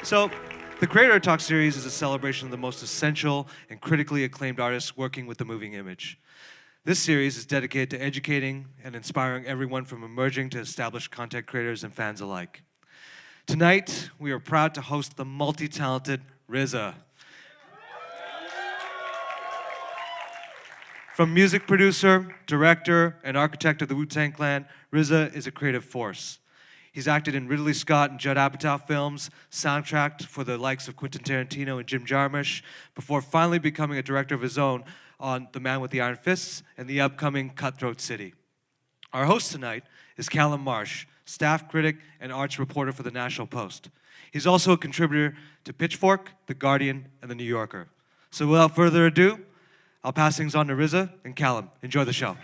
So, the Creator Talk series is a celebration of the most essential and critically acclaimed artists working with the moving image. This series is dedicated to educating and inspiring everyone from emerging to established content creators and fans alike. Tonight, we are proud to host the multi-talented RZA. From music producer, director, and architect of the Wu-Tang Clan, RZA is a creative force. He's acted in Ridley Scott and Judd Apatow films, soundtracked for the likes of Quentin Tarantino and Jim Jarmusch, before finally becoming a director of his own on The Man with the Iron Fists and the upcoming Cutthroat City. Our host tonight is Calum Marsh, staff critic and arts reporter for the National Post. He's also a contributor to Pitchfork, The Guardian, and The New Yorker. So without further ado, I'll pass things on to RZA and Calum. Enjoy the show.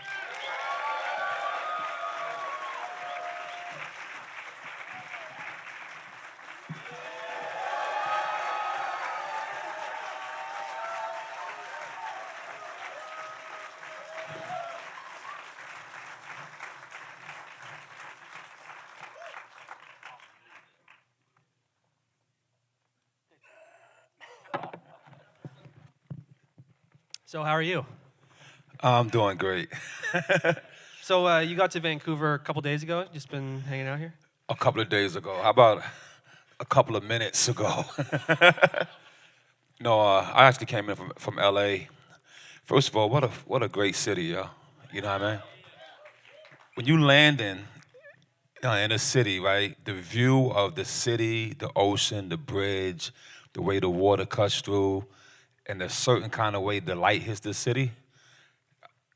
So how are you? I'm doing great. So you got to Vancouver a couple days ago, just been hanging out here? A couple of days ago. How about a couple of minutes ago? No, I actually came in from LA. First of all, what a great city, yo. You know what I mean? When you land in a city, right, the view of the city, the ocean, the bridge, the way the water cuts through, and a certain kind of way the light hits the city.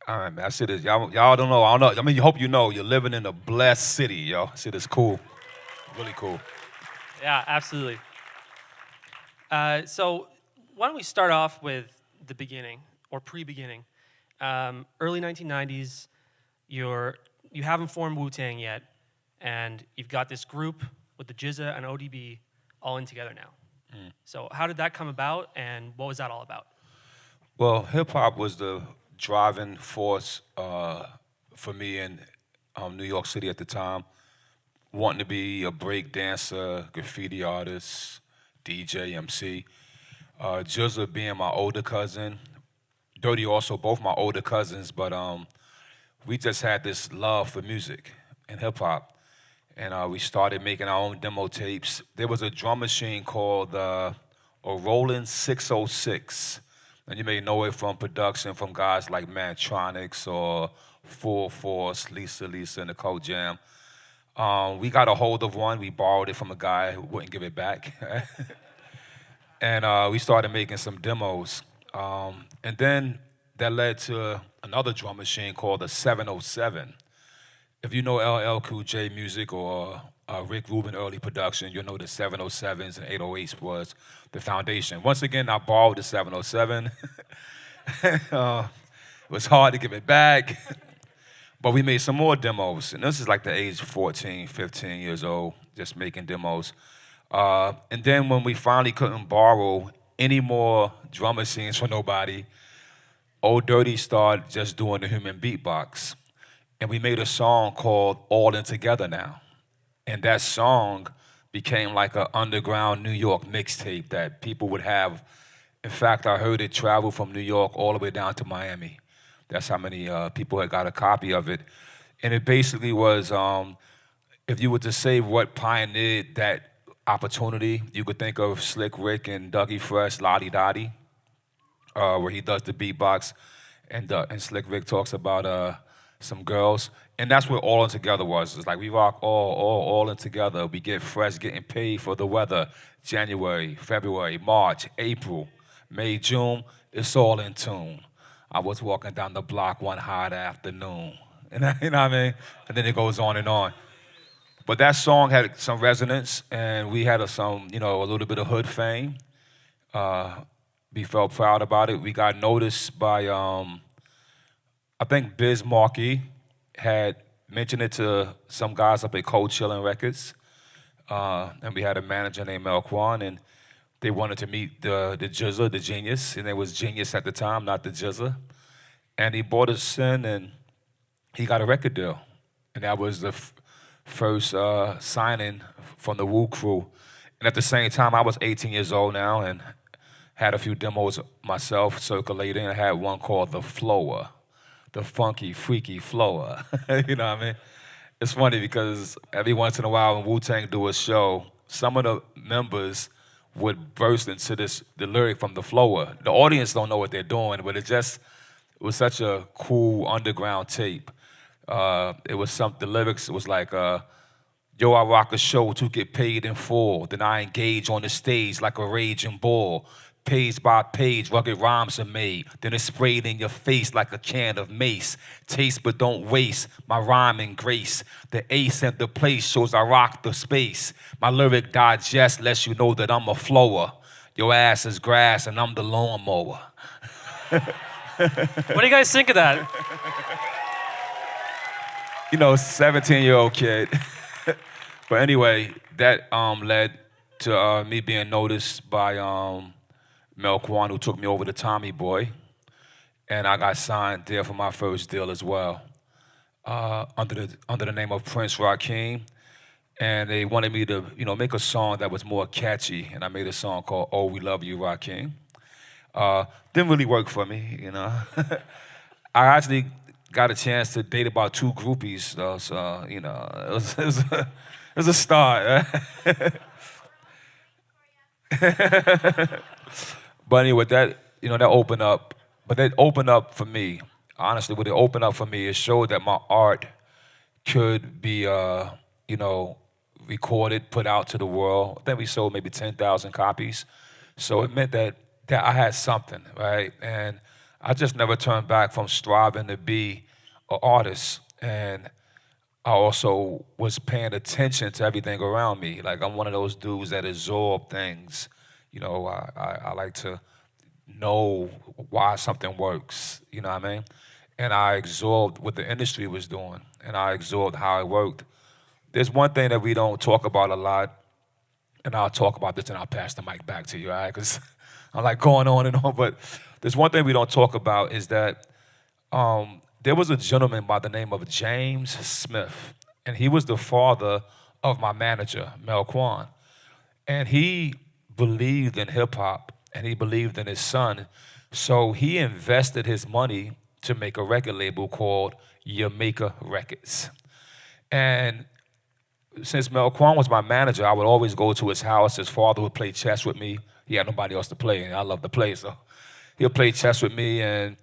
All right, man, I see this. Y'all don't know. I don't know. I mean, you hope you know you're living in a blessed city, yo. I see this cool. Really cool. Yeah, absolutely. So why don't we start off with the beginning, or pre-beginning. Early 1990s, you haven't formed Wu-Tang yet, and you've got this group with the RZA and ODB all in together now. So how did that come about, and what was that all about? Well, hip-hop was the driving force for me in New York City at the time, wanting to be a break dancer, graffiti artist, DJ, MC. RZA being my older cousin, Dirty also, both my older cousins, but we just had this love for music and hip-hop. And we started making our own demo tapes. There was a drum machine called a Roland 606. And you may know it from production from guys like Mantronics or Full Force, Lisa and the Code Jam. We got a hold of one. We borrowed it from a guy who wouldn't give it back. And we started making some demos. And then that led to another drum machine called the 707. If you know LL Cool J music or Rick Rubin early production, you'll know the 707s and 808s was the foundation. Once again, I borrowed the 707. It was hard to give it back, but we made some more demos. And this is like the age 14, 15 years old, just making demos. And then when we finally couldn't borrow any more drum machines for nobody, Old Dirty started just doing the human beatbox. And we made a song called All In Together Now. And that song became like an underground New York mixtape that people would have. In fact, I heard it travel from New York all the way down to Miami. That's how many people had got a copy of it. And it basically was, if you were to say what pioneered that opportunity, you could think of Slick Rick and Dougie Fresh, Lottie Dottie, where he does the beatbox. And Slick Rick talks about some girls, and that's what All In Together was. It's like we rock all in together. We get fresh, getting paid for the weather. January, February, March, April, May, June, it's all in tune. I was walking down the block one hot afternoon. And you know what I mean? And then it goes on and on. But that song had some resonance, and we had a little bit of hood fame. We felt proud about it. We got noticed by I think Biz Markie had mentioned it to some guys up at Cold Chillin' Records. And we had a manager named Melquan, and they wanted to meet the RZA, the genius, and it was Genius at the time, not the RZA. And he brought us in, and he got a record deal. And that was the first signing from the Wu crew. And at the same time, I was 18 years old now and had a few demos myself circulating. I had one called The Flower, the funky, freaky flower. You know what I mean? It's funny because every once in a while when Wu-Tang do a show, some of the members would burst into the lyric from The Flower. The audience don't know what they're doing, but it was such a cool underground tape. The lyrics was like, yo, I rock a show to get paid in full. Then I engage on the stage like a raging bull. Page by page, rugged rhymes are made. Then it's sprayed in your face like a can of mace. Taste but don't waste my rhyming grace. The ace at the place shows I rock the space. My lyric digest lets you know that I'm a flower. Your ass is grass and I'm the lawnmower. What do you guys think of that? You know, 17-year-old kid. But anyway, that led to me being noticed by Mel Kwan, who took me over to Tommy Boy, and I got signed there for my first deal as well, under the name of Prince Rakeem, and they wanted me to, make a song that was more catchy, and I made a song called "Oh We Love You, Rakeem." Didn't really work for me, I actually got a chance to date about 2 groupies, though, so it was a start. But anyway, that opened up. But that opened up for me. Honestly, what it opened up for me, it showed that my art could be, recorded, put out to the world. I think we sold maybe 10,000 copies. So it meant that I had something, right? And I just never turned back from striving to be an artist. And I also was paying attention to everything around me. Like, I'm one of those dudes that absorb things. I like to know why something works, you know what I mean? And I absorbed what the industry was doing, and I absorbed how it worked. There's one thing that we don't talk about a lot, and I'll talk about this and I'll pass the mic back to you, all right? Because I'm like going on and on, but there's one thing we don't talk about is that there was a gentleman by the name of James Smith, and he was the father of my manager, Mel Kwan. And he believed in hip-hop, and he believed in his son, so he invested his money to make a record label called Jamaica Records. And since Mel Kwan was my manager, I would always go to his house. His father would play chess with me. He had nobody else to play, and I love to play, so he'll play chess with me and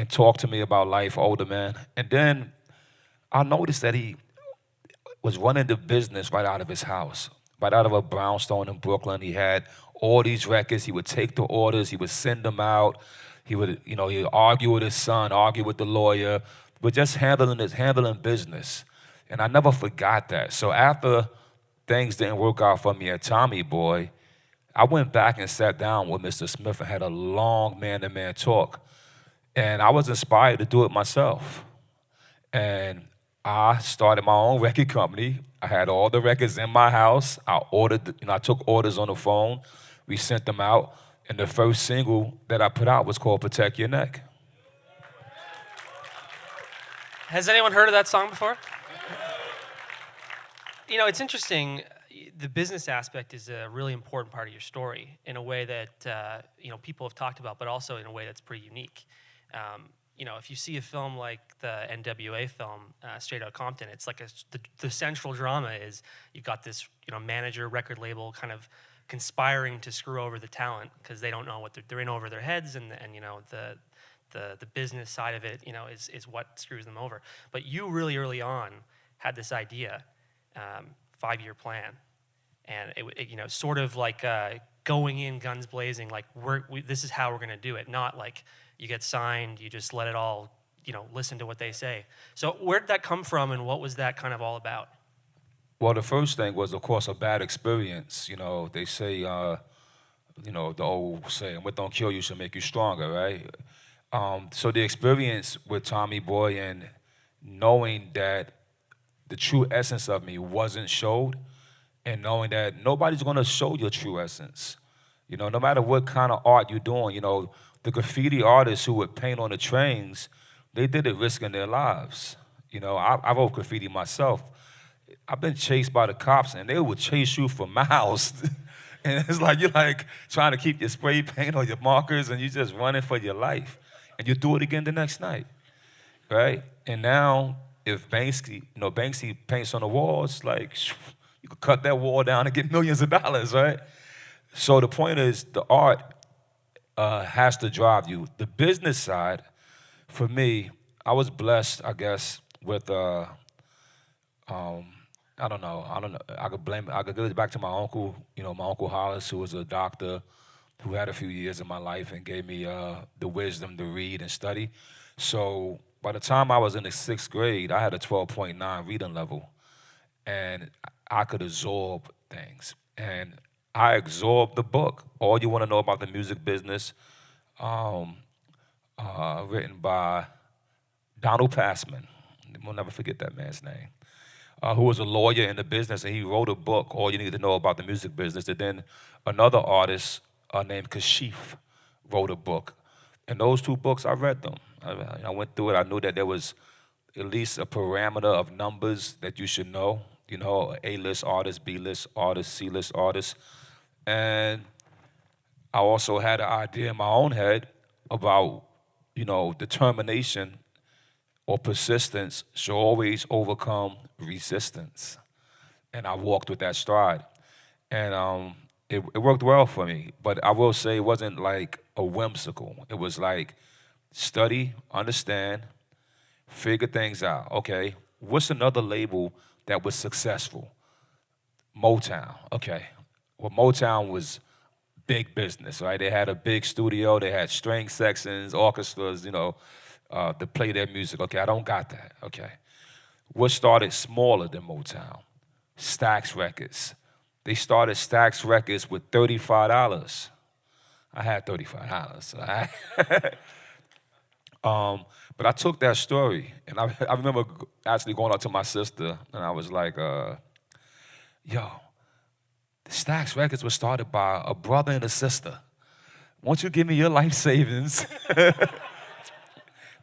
talk to me about life, older man. And then I noticed that he was running the business right out of his house, right out of a brownstone in Brooklyn. He had all these records. He would take the orders. He would send them out. He would, he'd argue with his son, argue with the lawyer, but just handling business. And I never forgot that. So after things didn't work out for me at Tommy Boy, I went back and sat down with Mr. Smith and had a long man-to-man talk. And I was inspired to do it myself. And I started my own record company. I had all the records in my house. I took orders on the phone. We sent them out. And the first single that I put out was called Protect Your Neck. Has anyone heard of that song before? It's interesting. The business aspect is a really important part of your story in a way that people have talked about, but also in a way that's pretty unique. If you see a film like the NWA film, Straight Outta Compton, it's like the central drama is you've got this manager, record label kind of conspiring to screw over the talent because they don't know what they're in over their heads, and the business side of it is what screws them over. But you really early on had this idea, 5-year plan, and it sort of like going in guns blazing, like this is how we're going to do it, not like you get signed, you just let it all, listen to what they say. So where did that come from, and what was that kind of all about? Well, the first thing was, of course, a bad experience. They say, the old saying, what don't kill you should make you stronger, right? So the experience with Tommy Boy and knowing that the true essence of me wasn't showed, and knowing that nobody's gonna show your true essence. No matter what kind of art you're doing, the graffiti artists who would paint on the trains, they did it risking their lives. I wrote graffiti myself. I've been chased by the cops, and they would chase you for miles. And it's like you're like trying to keep your spray paint or your markers, and you're just running for your life. And you do it again the next night, right? And now, if Banksy paints on the wall, it's like you could cut that wall down and get millions of dollars, right? So the point is, the art has to drive you. The business side, for me, I was blessed, I guess, with I don't know. I could go back to my uncle, my Uncle Hollis, who was a doctor, who had a few years in my life and gave me the wisdom to read and study. So by the time I was in the 6th grade, I had a 12.9 reading level, and I could absorb things. And I absorbed the book, All You Want to Know About the Music Business, written by Donald Passman. We'll never forget that man's name. Who was a lawyer in the business, and he wrote a book, All You Need to Know About the Music Business. And then another artist named Kashif wrote a book. And those 2 books, I read them. I went through it. I knew that there was at least a parameter of numbers that you should know. A-list artist, B-list artist, C-list artist. And I also had an idea in my own head about, determination or persistence should always overcome resistance. And I walked with that stride. And it worked well for me. But I will say it wasn't like a whimsical. It was like study, understand, figure things out. Okay, what's another label that was successful? Motown. Okay. Well, Motown was big business, right? They had a big studio. They had string sections, orchestras, to play their music. Okay, I don't got that. Okay. What started smaller than Motown? Stax Records. They started Stax Records with $35. I had $35. So but I took that story, and I remember actually going up to my sister, and I was like, yo, the Stax Records was started by a brother and a sister. Won't you give me your life savings?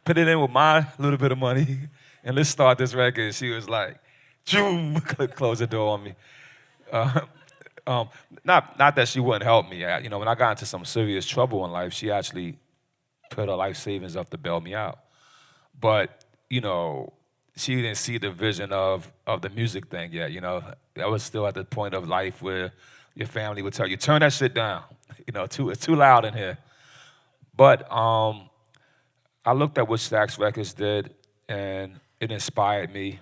Put it in with my little bit of money, and let's start this record. And she was like, "Choom," close the door on me. Not that she wouldn't help me. When I got into some serious trouble in life, she actually put her life savings up to bail me out. But she didn't see the vision of the music thing yet. That was still at the point of life where your family would tell you, "Turn that shit down. It's too loud in here." But I looked at what Stax Records did, and it inspired me.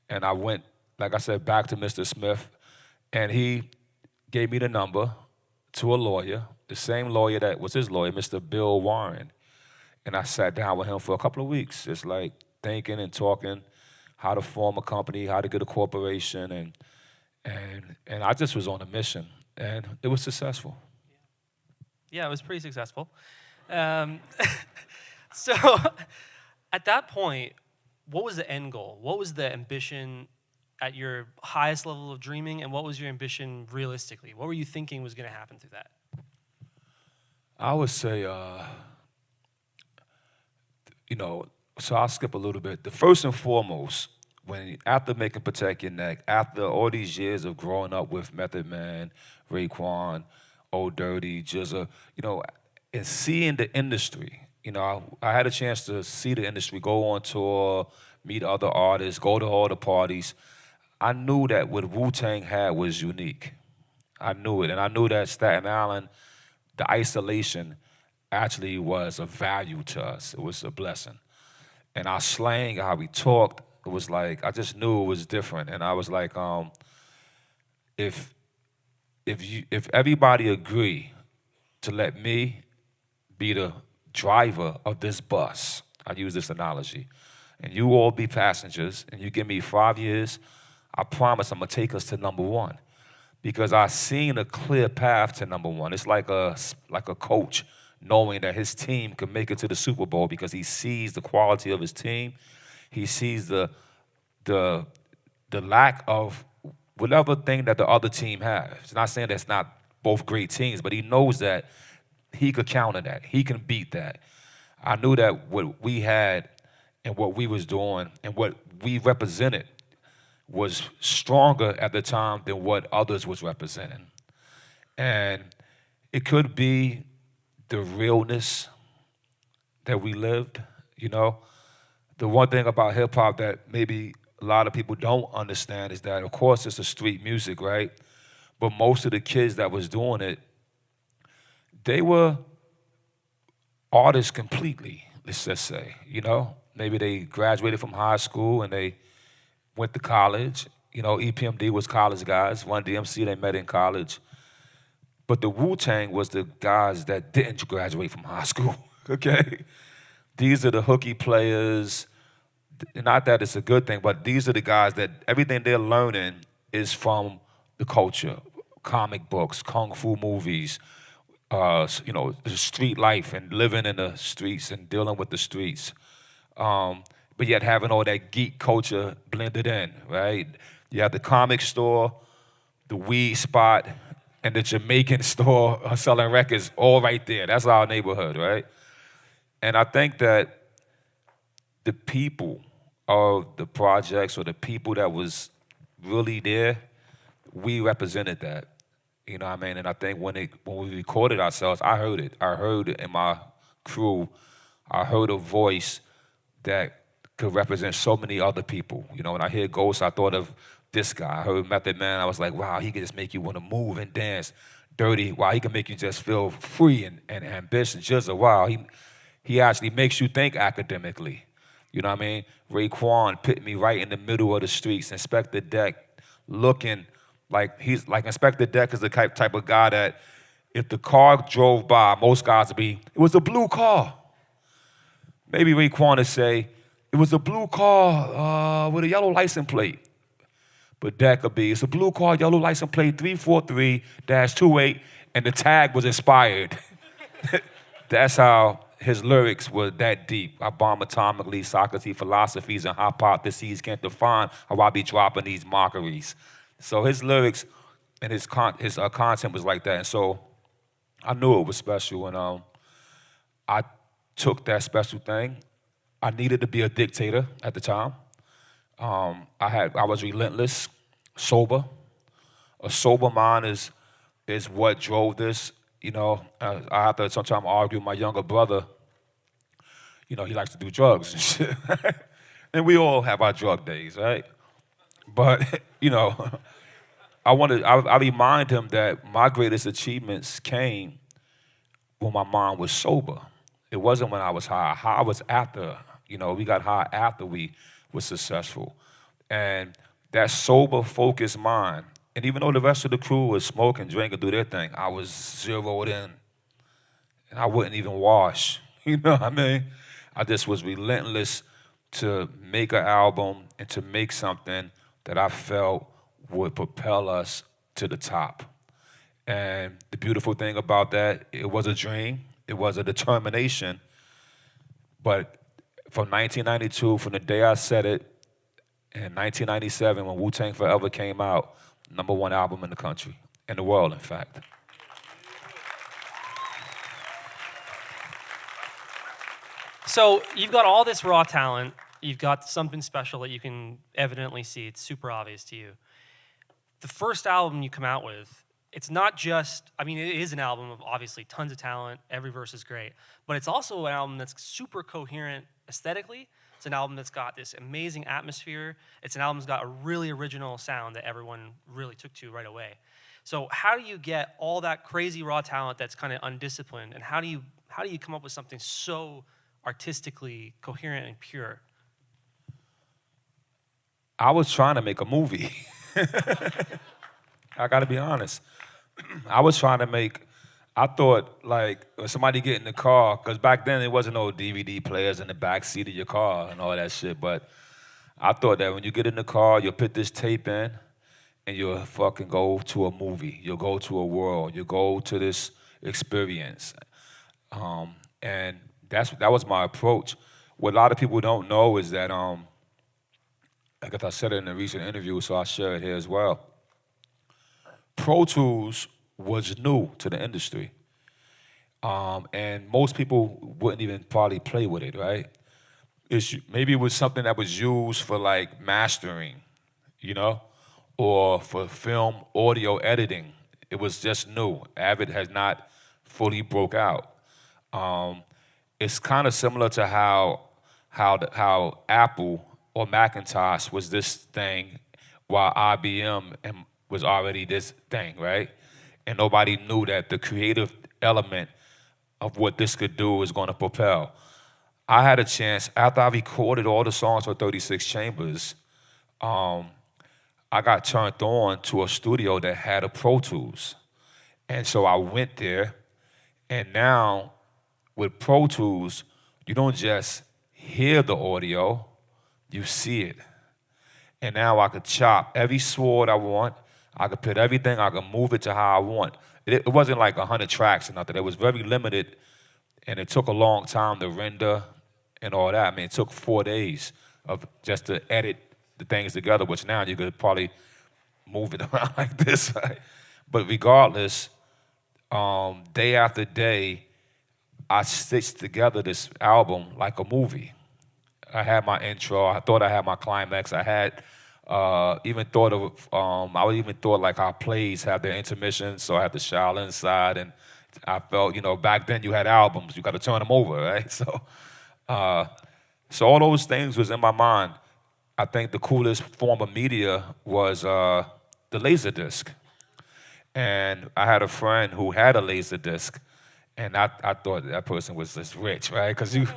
And I went, like I said, back to Mr. Smith, and he gave me the number to a lawyer, the same lawyer that was his lawyer, Mr. Bill Warren. And I sat down with him for a couple of weeks, just like thinking and talking how to form a company, how to get a corporation, and I just was on a mission, and it was successful. Yeah, it was pretty successful. So at that point, what was the end goal? What was the ambition at your highest level of dreaming, and what was your ambition realistically? What were you thinking was going to happen through that? I would say, so I'll skip a little bit. The first and foremost, after making Protect Your Neck, after all these years of growing up with Method Man, Raekwon, Old Dirty, RZA, and seeing the industry, I had a chance to see the industry, go on tour, meet other artists, go to all the parties. I knew that what Wu-Tang had was unique. I knew it, and I knew that Staten Island, the isolation actually was a value to us. It was a blessing. And our slang, how we talked, it was like, I just knew it was different. And I was like, if everybody agree to let me be the driver of this bus, I use this analogy, and you all be passengers, and you give me 5 years, I promise I'm gonna take us to number one. Because I seen a clear path to number one. It's like a coach knowing that his team can make it to the Super Bowl because he sees the quality of his team. He sees the lack of whatever thing that the other team has. It's not saying that's not both great teams, but he knows that he could counter that. He can beat that. I knew that what we had and what we was doing and what we represented was stronger at the time than what others was representing. And it could be the realness that we lived, you know. The one thing about hip hop that maybe a lot of people don't understand is that, of course, it's a street music, right? But most of the kids that was doing it, they were artists completely, let's just say, you know? Maybe they graduated from high school and they went to college. You know, EPMD was college guys. Run DMC, they met in college. But the Wu-Tang was the guys that didn't graduate from high school, okay? These are the hooky players. Not that it's a good thing, but these are the guys that everything they're learning is from the culture, comic books, kung fu movies, you know, the street life and living in the streets and dealing with the streets. But yet having all that geek culture blended in, right? You have the comic store, the weed spot, and the Jamaican store selling records all right there. That's our neighborhood, right? And I think that the people of the projects or the people that was really there, we represented that. You know what I mean? And I think when we recorded ourselves, I heard it. I heard it in my crew. I heard a voice that could represent so many other people. You know, when I hear Ghost, I thought of this guy. I heard Method Man. I was like, wow, he could just make you want to move and dance. Dirty, wow, he can make you just feel free and ambitious. Just a wow, he actually makes you think academically. You know what I mean? Raekwon put me right in the middle of the streets. Inspector Deck looking like he's like Inspector Deck is the type of guy that if the car drove by, most guys would be, it was a blue car. Maybe Raekwon would say, it was a blue car with a yellow license plate. But Deck would be, it's a blue car, yellow license plate 343-28, and the tag was inspired. That's how his lyrics were that deep. I bomb atomically, Socrates' philosophies and hypotheses can't define how I be dropping these mockeries. So his lyrics and his content was like that. And so I knew it was special. And I took that special thing. I needed to be a dictator at the time. I was relentless, sober. A sober mind is what drove this. You know, I have to sometimes argue with my younger brother. You know, he likes to do drugs and shit. And we all have our drug days, right? But, you know, I remind him that my greatest achievements came when my mind was sober. It wasn't when I was high. High was after, you know, we got high after we were successful. And that sober, focused mind, and even though the rest of the crew was smoking, drinking, do their thing, I was zeroed in. And I wouldn't even wash. You know what I mean? I just was relentless to make an album and to make something that I felt would propel us to the top. And the beautiful thing about that, it was a dream, it was a determination. But from 1992, from the day I said it, in 1997, when Wu-Tang Forever came out, #1 album in the country, in the world, in fact. So you've got all this raw talent. You've got something special that you can evidently see. It's super obvious to you. The first album you come out with, it's not just, I mean, it is an album of obviously tons of talent. Every verse is great. But it's also an album that's super coherent aesthetically. It's an album that's got this amazing atmosphere. It's an album that's got a really original sound that everyone really took to right away. So how do you get all that crazy raw talent that's kind of undisciplined, and how do you come up with something so artistically coherent and pure? I was trying to make a movie. I gotta be honest. I thought, like, when somebody get in the car, because back then there wasn't no DVD players in the back seat of your car and all that shit, but I thought that when you get in the car, you'll put this tape in and you'll fucking go to a movie. You'll go to a world. You'll go to this experience. And that was my approach. What a lot of people don't know is that, I guess I said it in a recent interview, so I'll share it here as well. Pro Tools was new to the industry. And most people wouldn't even probably play with it, right? Maybe it was something that was used for like mastering, you know, or for film audio editing. It was just new. Avid has not fully broke out. It's kind of similar to how Apple or Macintosh was this thing, while IBM was already this thing, right? And nobody knew that the creative element of what this could do was going to propel. I had a chance after I recorded all the songs for 36 Chambers. I got turned on to a studio that had a Pro Tools. And so I went there, and now with Pro Tools, you don't just hear the audio, you see it. And now I could chop every sword I want, I could put everything, I could move it to how I want. It wasn't like 100 tracks or nothing. It was very limited, and it took a long time to render and all that. I mean, it took 4 days of just to edit the things together, which now you could probably move it around like this, right? But regardless, day after day, I stitched together this album like a movie. I had my intro. I thought I had my climax. I had even thought of, I even thought like how plays have their intermissions, so I had the Shaolin side, and I felt, back then you had albums, you got to turn them over, right? So all those things was in my mind. I think the coolest form of media was the Laserdisc. And I had a friend who had a Laserdisc, and I thought that person was just rich, right? Because you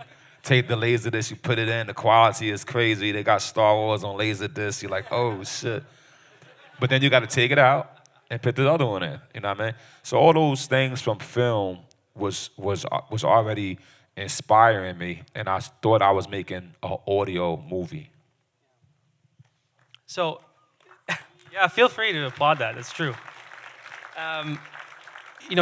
take the Laserdisc, you put it in, the quality is crazy. They got Star Wars on Laserdisc. You're like, oh, shit. But then you got to take it out and put the other one in, you know what I mean? So all those things from film was already inspiring me, and I thought I was making an audio movie. So, yeah, feel free to applaud that. It's true.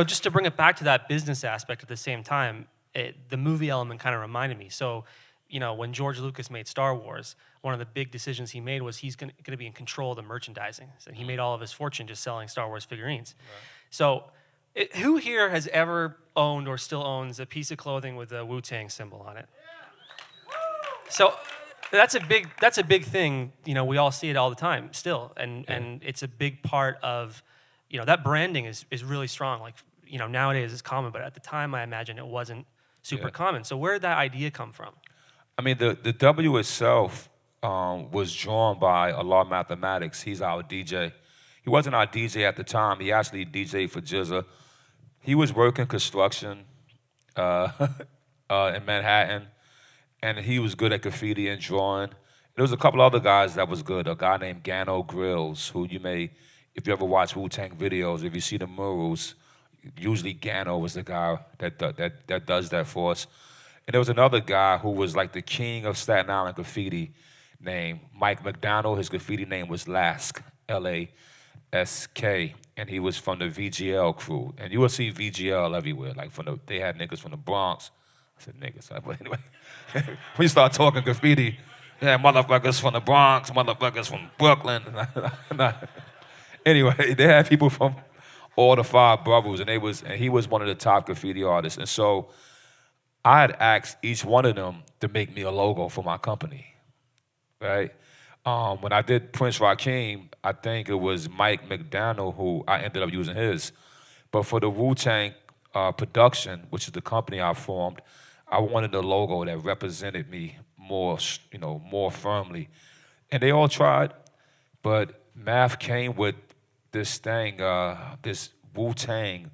Just to bring it back to that business aspect at the same time, the movie element kind of reminded me. So, when George Lucas made Star Wars, one of the big decisions he made was he's going to be in control of the merchandising. So he made all of his fortune just selling Star Wars figurines. Right. So, who here has ever owned or still owns a piece of clothing with a Wu-Tang symbol on it? Yeah. So. That's a big thing. We all see it all the time still, and it's a big part of, that branding is really strong. Like, nowadays it's common, but at the time I imagine it wasn't super common. So where did that idea come from? I mean, the W itself was drawn by Allah Mathematics. He's our DJ. He wasn't our DJ at the time. He actually DJ'd for RZA. He was working construction in Manhattan. And he was good at graffiti and drawing. There was a couple other guys that was good. A guy named Gano Grills, who you may, if you ever watch Wu-Tang videos, if you see the murals, usually Gano was the guy that does that for us. And there was another guy who was like the king of Staten Island graffiti named Mike McDonald. His graffiti name was Lask, L-A-S-K. And he was from the VGL crew. And you will see VGL everywhere. Like they had niggas from the Bronx. I said niggas, but anyway. When you start talking graffiti, yeah, motherfuckers from the Bronx, motherfuckers from Brooklyn. Anyway, they had people from all the 5 boroughs, and he was one of the top graffiti artists. And so I had asked each one of them to make me a logo for my company, right? When I did Prince Rakeem, I think it was Mike McDonald who I ended up using his. But for the Wu-Tang production, which is the company I formed, I wanted a logo that represented me more, more firmly. And they all tried, but Math came with this thing, this Wu-Tang,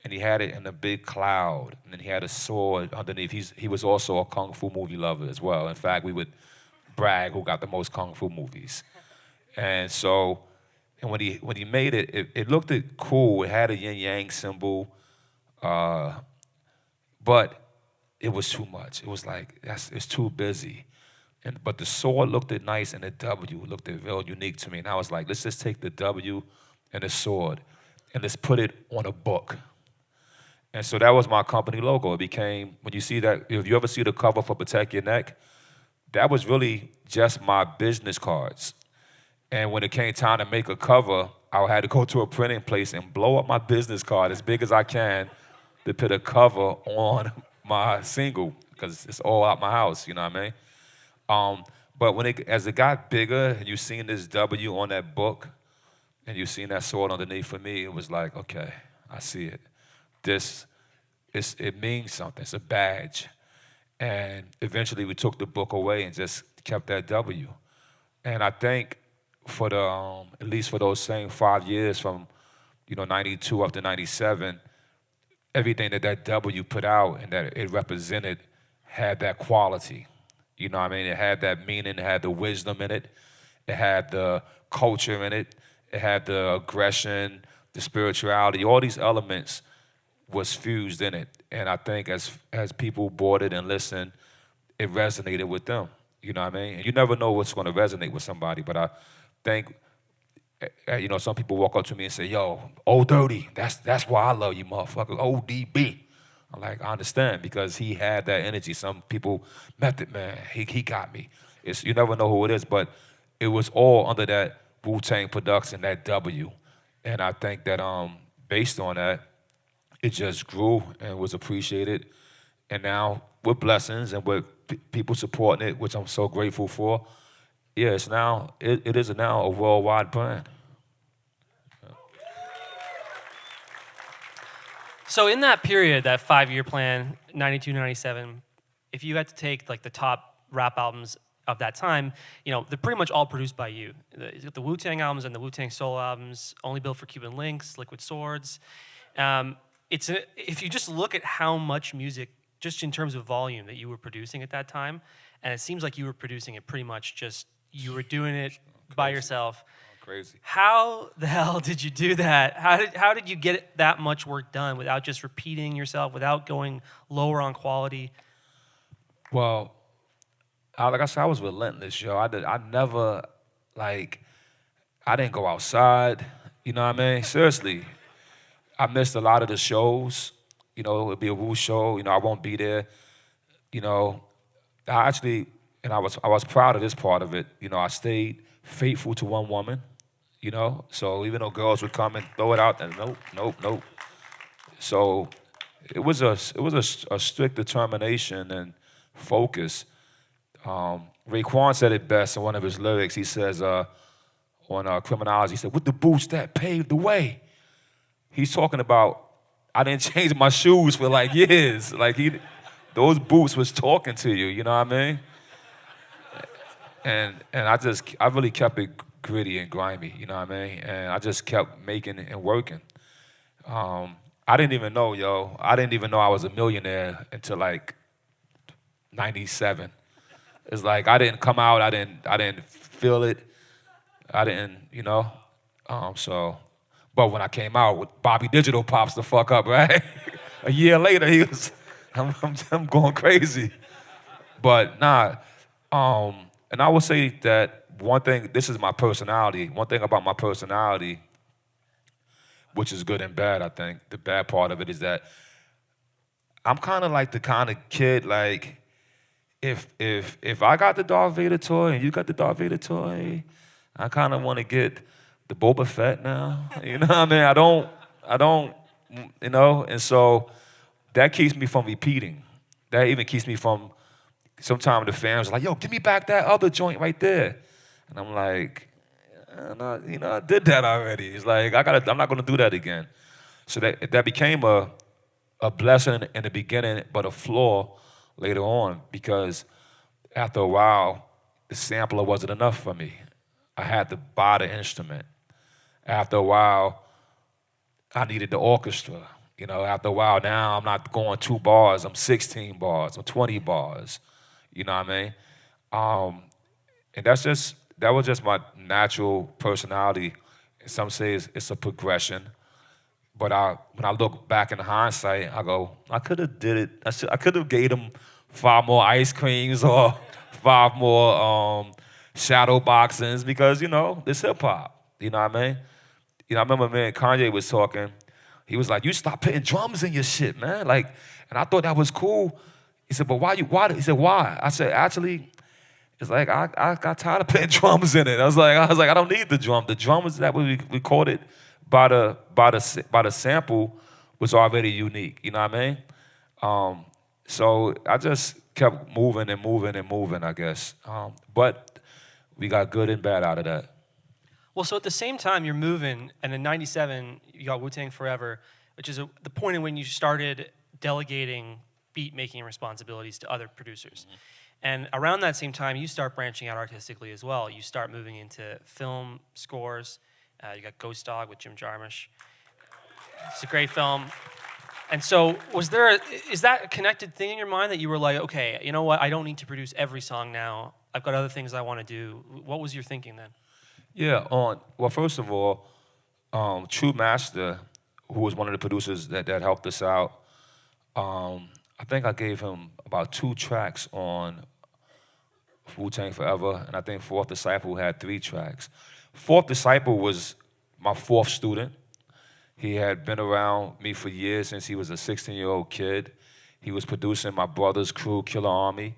and he had it in a big cloud, and then he had a sword underneath. He was also a Kung Fu movie lover as well. In fact, we would brag who got the most Kung Fu movies. And so, and when he made it, it looked cool. It had a yin-yang symbol, but it was too much. It was like, it's too busy. But the sword looked nice, and the W looked real unique to me. And I was like, let's just take the W and the sword, and let's put it on a book. And so that was my company logo. It became, when you see that, if you ever see the cover for Protect Your Neck, that was really just my business cards. And when it came time to make a cover, I had to go to a printing place and blow up my business card as big as I can to put a cover on my single, because it's all out my house, you know what I mean? But as it got bigger, and you seen this W on that book, and you seen that sword underneath, for me, it was like, okay, I see it. It means something. It's a badge. And eventually we took the book away and just kept that W. And I think for the, at least for those same 5 years from, 92 up to 97, everything that W put out and that it represented had that quality. You know what I mean? It had that meaning, it had the wisdom in it, it had the culture in it, it had the aggression, the spirituality, all these elements was fused in it. And I think as people bought it and listened, it resonated with them. You know what I mean? And you never know what's going to resonate with somebody, but I think, some people walk up to me and say, yo, Old Dirty, that's why I love you, motherfucker, ODB. I'm like, I understand, because he had that energy. Some people, Method Man, he got me. You never know who it is, but it was all under that Wu-Tang production, that W. And I think that based on that, it just grew and was appreciated. And now with blessings and with people supporting it, which I'm so grateful for, yeah, it is now a worldwide brand. So in that period, that 5-year plan, 92, 97, if you had to take like the top rap albums of that time, they're pretty much all produced by you. The Wu-Tang albums and the Wu-Tang solo albums, Only Built for Cuban Links, Liquid Swords. If you just look at how much music, just in terms of volume, that you were producing at that time, and it seems like you were producing it pretty much just, you were doing it by yourself. Crazy. How the hell did you do that? How did you get that much work done without just repeating yourself, without going lower on quality? Well, like I said, I was relentless, yo. I never, I didn't go outside, you know what I mean? Seriously. I missed a lot of the shows. It'd be a Wu show, I won't be there. I was proud of this part of it. I stayed faithful to one woman, so even though girls would come and throw it out, and nope. So it was a strict determination and focus. Raekwon said it best in one of his lyrics. He says on Criminology, he said, with the boots that paved the way. He's talking about, I didn't change my shoes for years. Those boots was talking to you, you know what I mean? And I really kept it gritty and grimy, you know what I mean? And I just kept making it and working. I didn't even know, I I was a millionaire until 97. It's I didn't come out, I didn't feel it, I didn't, but when I came out, Bobby Digital pops the fuck up, right? A year later, I'm going crazy. But nah, and I would say that one thing, this is my personality, one thing about my personality, which is good and bad, I think. The bad part of it is that I'm kind of the kind of kid, if I got the Darth Vader toy and you got the Darth Vader toy, I kind of want to get the Boba Fett now. You know what I mean? I don't, and so that keeps me from repeating. That even keeps me from, sometimes the fans are like, yo, give me back that other joint right there. And I'm like, I did that already. It's I'm not gonna do that again. So that became a blessing in the beginning, but a flaw later on, because after a while, the sampler wasn't enough for me. I had to buy the instrument. After a while, I needed the orchestra. After a while, now I'm not going 2 bars, I'm 16 bars, I'm 20 bars. You know what I mean? And that was just my natural personality. Some say it's a progression. But when I look back in hindsight, I go, I could have did it. I could have gave them 5 more ice creams or 5 more shadow boxings, because, it's hip hop. You know what I mean? I remember me and Kanye was talking. He was like, you stop putting drums in your shit, man. And I thought that was cool. He said, but why? He said, why? I said, actually, it's I got tired of putting drums in it. I was like, I don't need the drum. The drums that we recorded by the sample was already unique. You know what I mean? So I just kept moving and moving and moving, I guess. But we got good and bad out of that. Well, so at the same time you're moving, and in '97 you got Wu-Tang Forever, which is the point in when you started delegating beat-making responsibilities to other producers. Mm-hmm. And around that same time, you start branching out artistically as well. You start moving into film scores. You got Ghost Dog with Jim Jarmusch. It's a great film. And so is that a connected thing in your mind that you were like, okay, you know what, I don't need to produce every song now. I've got other things I want to do. What was your thinking then? Yeah, well, first of all, True Master, who was one of the producers that helped us out, I think I gave him about 2 tracks on Wu-Tang Forever, and I think Fourth Disciple had 3 tracks. Fourth Disciple was my 4th student. He had been around me for years since he was a 16-year-old kid. He was producing my brother's crew, Killer Army.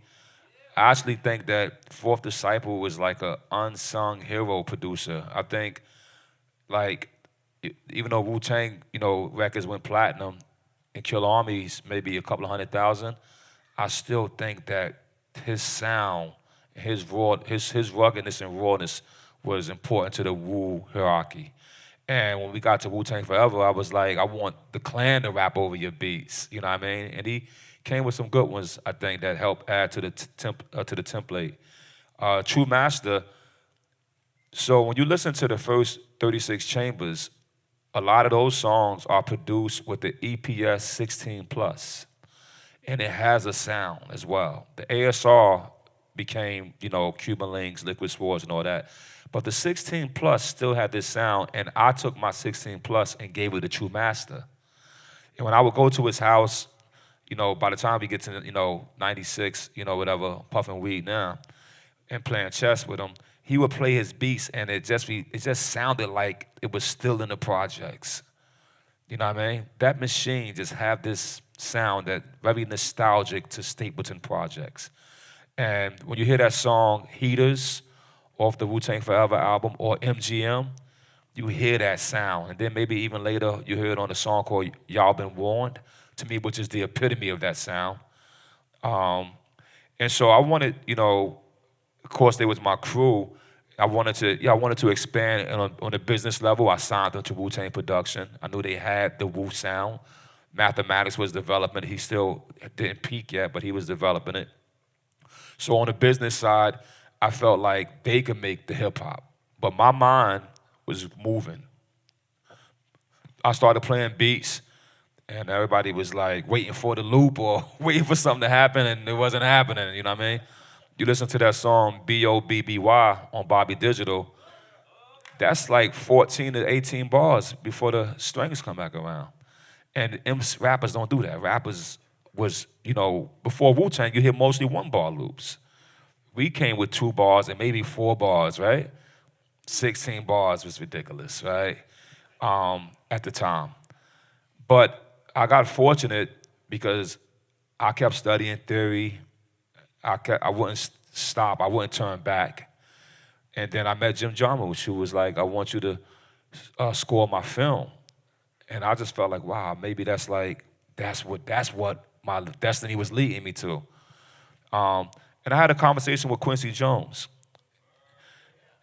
I actually think that Fourth Disciple was like an unsung hero producer. I think, like, even though Wu-Tang, records went platinum, and Killer Army's maybe a couple of 100,000, I still think that his sound, his ruggedness and rawness was important to the Wu hierarchy. And when we got to Wu-Tang Forever, I was like, I want the Clan to rap over your beats, you know what I mean? And he came with some good ones, I think, that helped add to the template. True Master, so when you listen to the first 36 Chambers, a lot of those songs are produced with the EPS 16+, and it has a sound as well. The ASR became, Cuban Links, Liquid Swords, and all that. But the 16+ still had this sound, and I took my 16+ and gave it to True Master. And when I would go to his house, by the time we get to, 96, whatever, puffing weed now, and playing chess with him, he would play his beats, and it just sounded like it was still in the projects. You know what I mean? That machine just had this sound that very nostalgic to Stapleton projects. And when you hear that song, Heaters, off the Wu-Tang Forever album, or MGM, you hear that sound. And then maybe even later, you hear it on a song called Y'all Been Warned, to me, which is the epitome of that sound. And so I wanted, of course, they was my crew. I wanted to expand on a business level. I signed them to Wu-Tang Production. I knew they had the Wu sound. Mathematics was developing. He still didn't peak yet, but he was developing it. So on the business side, I felt like they could make the hip hop, but my mind was moving. I started playing beats, and everybody was like waiting for the loop or waiting for something to happen, and it wasn't happening, you know what I mean? You listen to that song, B.O.B.B.Y. on Bobby Digital, that's like 14 to 18 bars before the strings come back around. And rappers don't do that. Rappers was, before Wu-Tang, you hear mostly 1-bar loops. We came with 2 bars and maybe 4 bars, right? 16 bars was ridiculous, right? At the time. But I got fortunate because I kept studying theory. I wouldn't stop. I wouldn't turn back. And then I met Jim Jarmusch, who was like, I want you to score my film. And I just felt like, wow, maybe that's what my destiny was leading me to. And I had a conversation with Quincy Jones.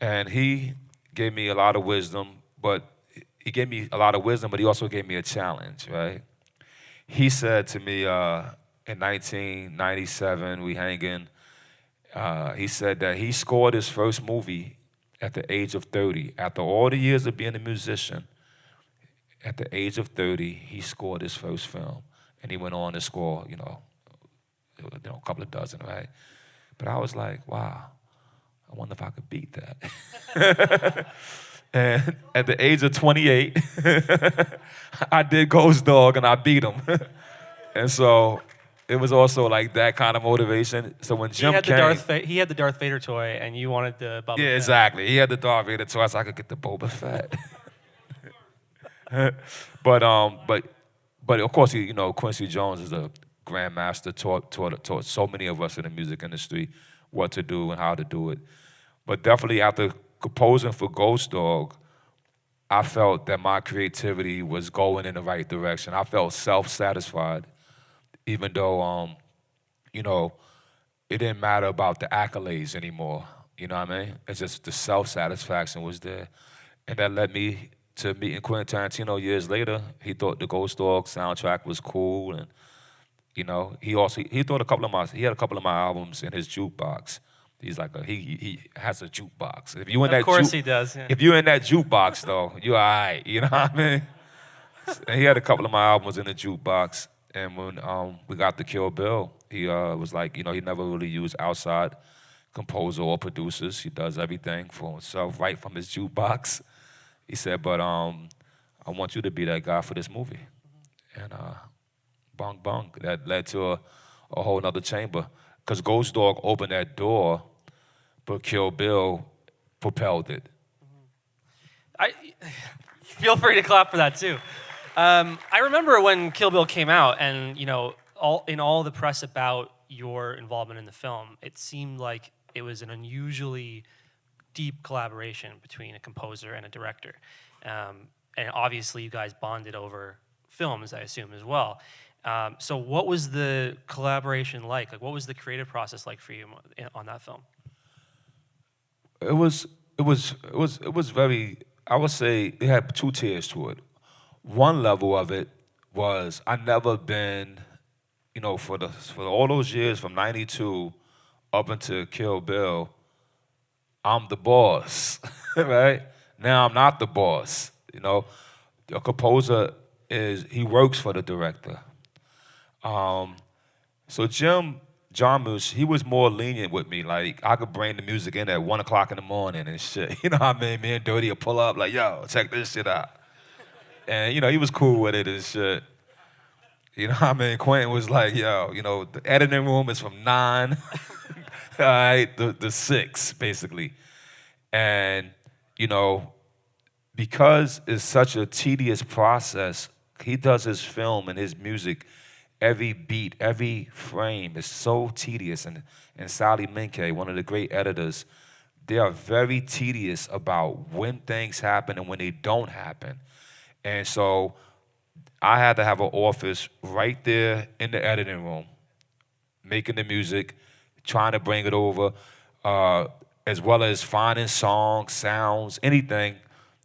And he gave me a lot of wisdom, but he also gave me a challenge, right? He said to me in 1997, we hanging, he said that he scored his first movie at the age of 30. After all the years of being a musician, at the age of 30, he scored his first film. And he went on to score, a couple of dozen, right? But I was like, wow, I wonder if I could beat that. And at the age of 28, I did Ghost Dog and I beat him. And so it was also like that kind of motivation. So when Jim came, he had the Darth Vader toy, and you wanted the Boba Fett. Yeah, exactly. He had the Darth Vader toy, so I could get the Boba Fett. But of course, Quincy Jones is a grandmaster, taught so many of us in the music industry what to do and how to do it. But definitely after composing for Ghost Dog, I felt that my creativity was going in the right direction. I felt self-satisfied, even though, it didn't matter about the accolades anymore. You know what I mean? It's just the self-satisfaction was there. And that led me to meeting Quentin Tarantino years later. He thought the Ghost Dog soundtrack was cool, and you know, he thought he had a couple of my albums in his jukebox. He's like he has a jukebox. If you in Of course he does. Yeah. If you're in that jukebox though, you're all right. You know what I mean? And he had a couple of my albums in the jukebox. And when we got to Kill Bill, he was like, you know, he never really used outside composer or producers. He does everything for himself, right from his jukebox. He said, but I want you to be that guy for this movie. And bong bong, that led to a whole nother chamber. Because Ghost Dog opened that door, but Kill Bill propelled it. I feel free to clap for that too. I remember when Kill Bill came out, and you know, all the press about your involvement in the film, it seemed like it was an unusually deep collaboration between a composer and a director, and obviously you guys bonded over films, I assume, as well. So what was the collaboration like? Like, what was the creative process like for you on that film? It was very. I would say it had two tiers to it. One level of it was I never been, you know, for all those years from '92 up until Kill Bill, I'm the boss, right? Now I'm not the boss. You know, a composer he works for the director. So John Moose, he was more lenient with me. Like, I could bring the music in at 1 o'clock in the morning and shit. You know what I mean? Me and Dirty would pull up like, yo, check this shit out. And, you know, he was cool with it and shit. You know what I mean? Quentin was like, yo, you know, the editing room is from 9, all right, the 6, basically. And, you know, because it's such a tedious process, he does his film and his music. Every beat, every frame is so tedious. And Sally Minke, one of the great editors, they are very tedious about when things happen and when they don't happen. And so I had to have an office right there in the editing room, making the music, trying to bring it over, as well as finding songs, sounds, anything,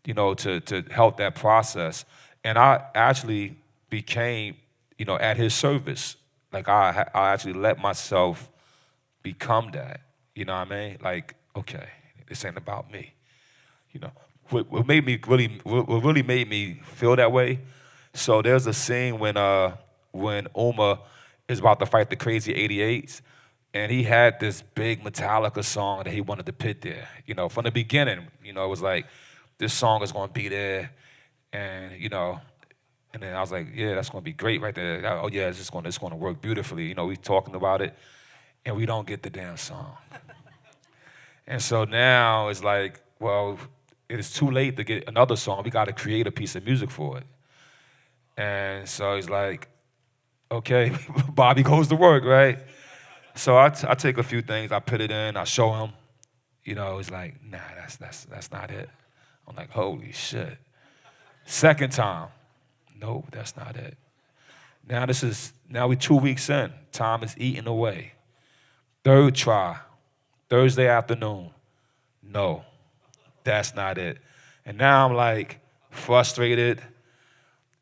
you know, to help that process. And I actually became, you know, at his service. Like, I actually let myself become that. You know what I mean? Like, okay, this ain't about me. You know, what really made me feel that way. So there's a scene when Uma is about to fight the Crazy 88s, and he had this big Metallica song that he wanted to put there. You know, from the beginning, you know, it was like, this song is gonna be there, and you know. And then I was like, yeah, that's gonna be great right there. Oh yeah, it's gonna work beautifully. You know, we talking about it, and we don't get the damn song. And so now it's like, well, it is too late to get another song. We gotta create a piece of music for it. And so he's like, okay, Bobby goes to work, right? So I take a few things, I put it in, I show him. You know, he's like, nah, that's not it. I'm like, holy shit. Second time. No, that's not it. Now we 2 weeks in. Time is eating away. Third try, Thursday afternoon. No, that's not it. And now I'm like frustrated.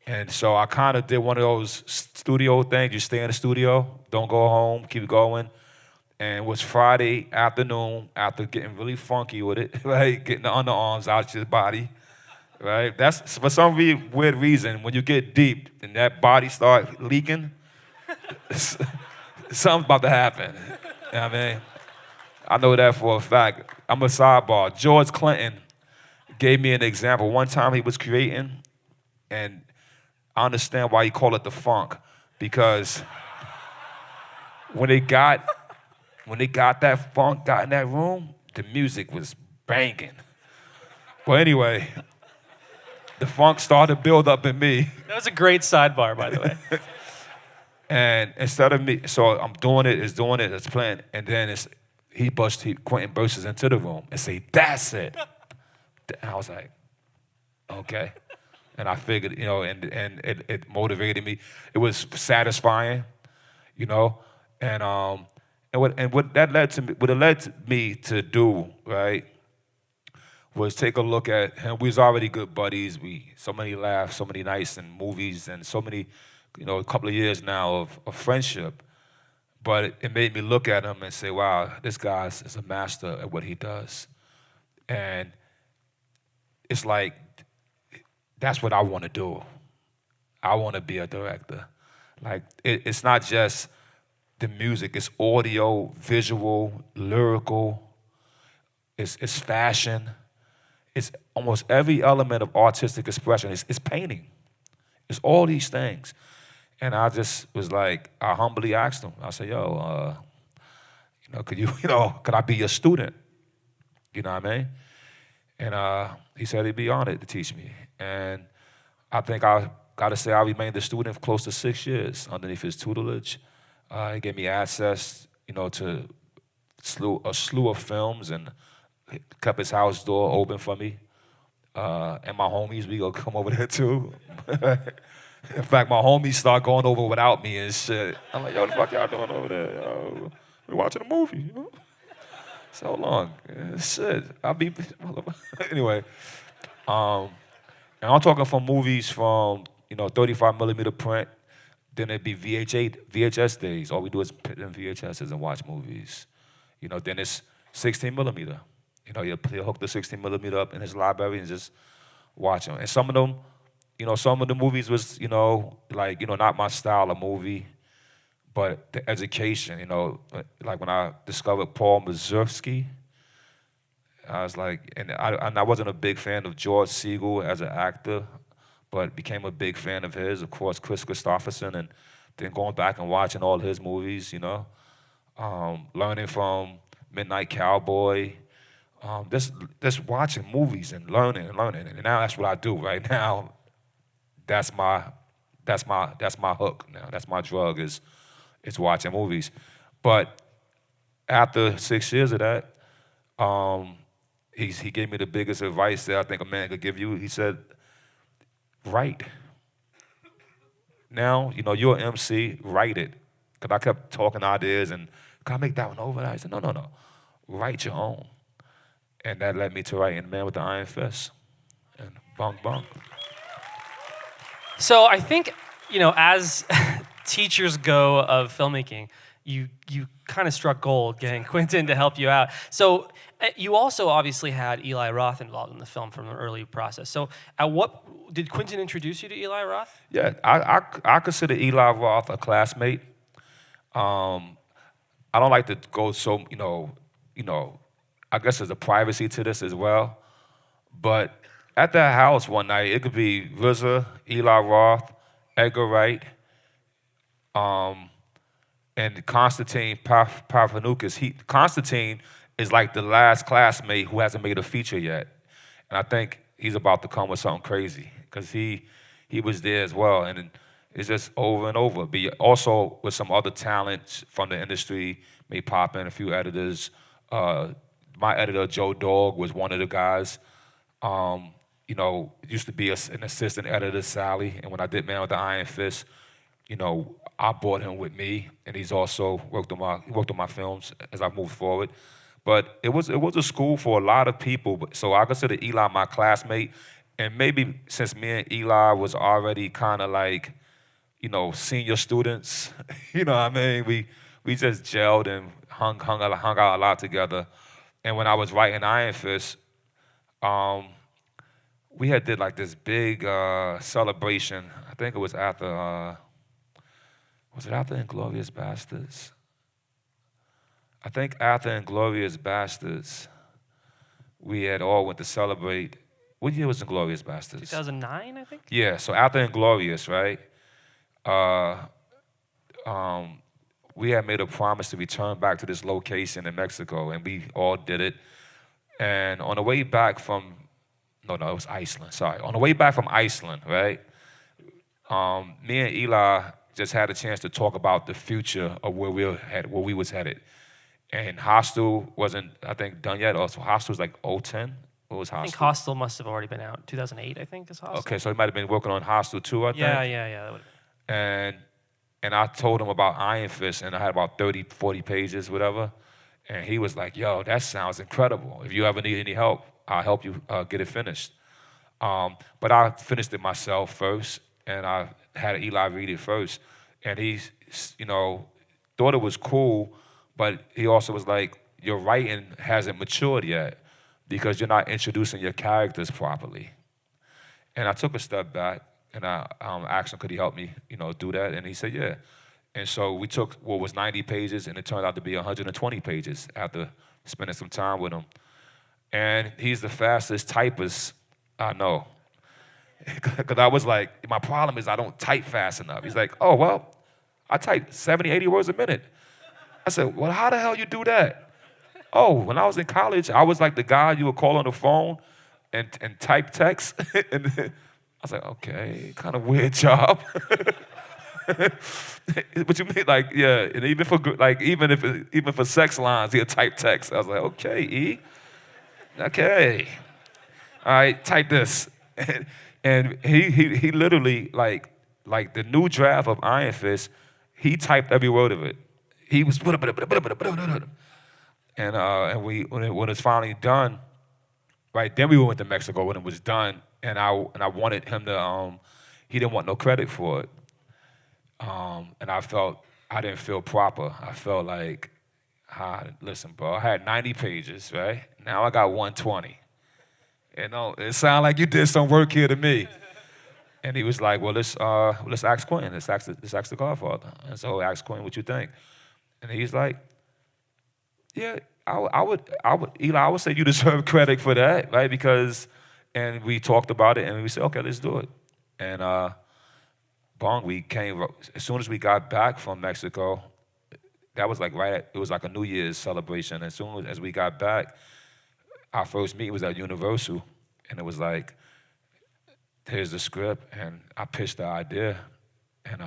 And so I kind of did one of those studio things. You stay in the studio, don't go home, keep going. And it was Friday afternoon after getting really funky with it, right? Getting the underarms out your body. Right? That's for some weird reason, when you get deep and that body starts leaking, something's about to happen. You know what I mean? I know that for a fact. I'm a sidebar. George Clinton gave me an example. One time he was creating, and I understand why he called it the funk, because when they got that funk, got in that room, the music was banging. But anyway, the funk started to build up in me. That was a great sidebar, by the way. And instead of me, so I'm doing it's playing, and then Quentin bursts into the room and say, that's it. And I was like, okay. And I figured, you know, and it motivated me. It was satisfying, you know, and what that led to me, what it led to me to do, right, was take a look at him. We was already good buddies. We so many laughs, so many nights and movies, and so many, a couple of years now of friendship. But it made me look at him and say, wow, this guy is a master at what he does. And it's like, that's what I want to do. I want to be a director. Like, it's not just the music, it's audio, visual, lyrical, it's fashion. It's almost every element of artistic expression. It's painting. It's all these things. And I just was like, I humbly asked him. I said, yo, could you, could I be your student? You know what I mean? And he said he'd be honored to teach me. And I think I got to say I remained a student for close to 6 years underneath his tutelage. He gave me access, to a slew of films, and kept his house door open for me. And my homies, we gonna come over there too. In fact, my homies start going over without me and shit. I'm like, yo, what the fuck y'all doing over there? Yo, we watching a movie. So long. Yeah, shit. I'll be anyway. And I'm talking from movies from 35 millimeter print. Then it'd be VHS days. All we do is put in VHSs and watch movies. Then it's 16 millimeter. He'll hook the 16 millimeter up in his library and just watch them. And some of them, some of the movies was, not my style of movie, but the education, like when I discovered Paul Mazursky, I was like, and I wasn't a big fan of George Segal as an actor, but became a big fan of his, of course, Chris Christopherson, and then going back and watching all his movies, learning from Midnight Cowboy, just watching movies and learning, and now that's what I do right now. That's my hook now. That's my drug is watching movies. But after 6 years of that, he gave me the biggest advice that I think a man could give you. He said, write. Now, you're an MC, write it. Because I kept talking ideas and, can I make that one over? I said, no. Write your own. And that led me to writing Man with the Iron Fist. And bong, bong. So I think, as teachers go of filmmaking, you kind of struck gold getting Quentin to help you out. So you also obviously had Eli Roth involved in the film from the early process. So at what did Quentin introduce you to Eli Roth? Yeah, I consider Eli Roth a classmate. I don't like to go so, I guess there's a privacy to this as well. But at that house one night, it could be RZA, Eli Roth, Edgar Wright, and Constantine Parvanukis. Constantine is like the last classmate who hasn't made a feature yet. And I think he's about to come with something crazy because he was there as well. And it's just over and over. But also with some other talents from the industry, may pop in a few editors. My editor, Joe Dog, was one of the guys. Used to be an assistant editor, Sally. And when I did Man with the Iron Fist, I brought him with me, and he's also worked on my films as I moved forward. But it was a school for a lot of people. So I consider Eli my classmate, and maybe since me and Eli was already kind of like, senior students, what I mean? We just gelled and hung out a lot together. And when I was writing Iron Fist, we had did like this big celebration. I think it was after. Was it after Inglourious Basterds? I think after Inglourious Basterds, we had all went to celebrate. What year was Inglourious Basterds? 2009, I think? Yeah, so after Inglourious, right? We had made a promise to return back to this location in Mexico, and we all did it. And on the way back from, it was Iceland, sorry. On the way back from Iceland, right? Me and Eli just had a chance to talk about the future of where we was headed. And Hostel wasn't, I think, done yet. Also, Hostel was like 2010. What was Hostel? I think Hostel must have already been out. 2008, I think, is Hostel. Okay, so he might have been working on Hostel too, I think. Yeah, that would have been. And And I told him about Iron Fist, and I had about 30, 40 pages, whatever. And he was like, yo, that sounds incredible. If you ever need any help, I'll help you get it finished. But I finished it myself first, and I had Eli read it first. And he, you know, thought it was cool, but he also was like, your writing hasn't matured yet because you're not introducing your characters properly. And I took a step back, and I asked him, could he help me, you know, do that? And he said, yeah. And so we took what was 90 pages, and it turned out to be 120 pages after spending some time with him. And he's the fastest typist I know. Because I was like, my problem is I don't type fast enough. He's like, oh, well, I type 70, 80 words a minute. I said, well, how the hell you do that? Oh, when I was in college, I was like the guy you would call on the phone and type text. And I was like, okay, kind of weird job. But you mean like, yeah, and even for like even for sex lines, he'll type text. I was like, okay, E, okay, all right, type this, and he literally like the new draft of Iron Fist, he typed every word of it. He was and when it's finally done, right then we went to Mexico when it was done, and I wanted him to he didn't want no credit for it. And I didn't feel proper. I felt like, listen, bro, I had 90 pages, right? Now I got 120. You know, it sounded like you did some work here to me. And he was like, well, let's ask Quentin. Let's ask the Godfather. And so I asked Quentin, what you think? And he's like, yeah, I would, Eli, I would say you deserve credit for that, right? Because, and we talked about it, and we said, okay, let's do it. And we came, as soon as we got back from Mexico, that was like it was like a New Year's celebration. As soon as we got back, our first meeting was at Universal, and it was like, here's the script, and I pitched the idea, and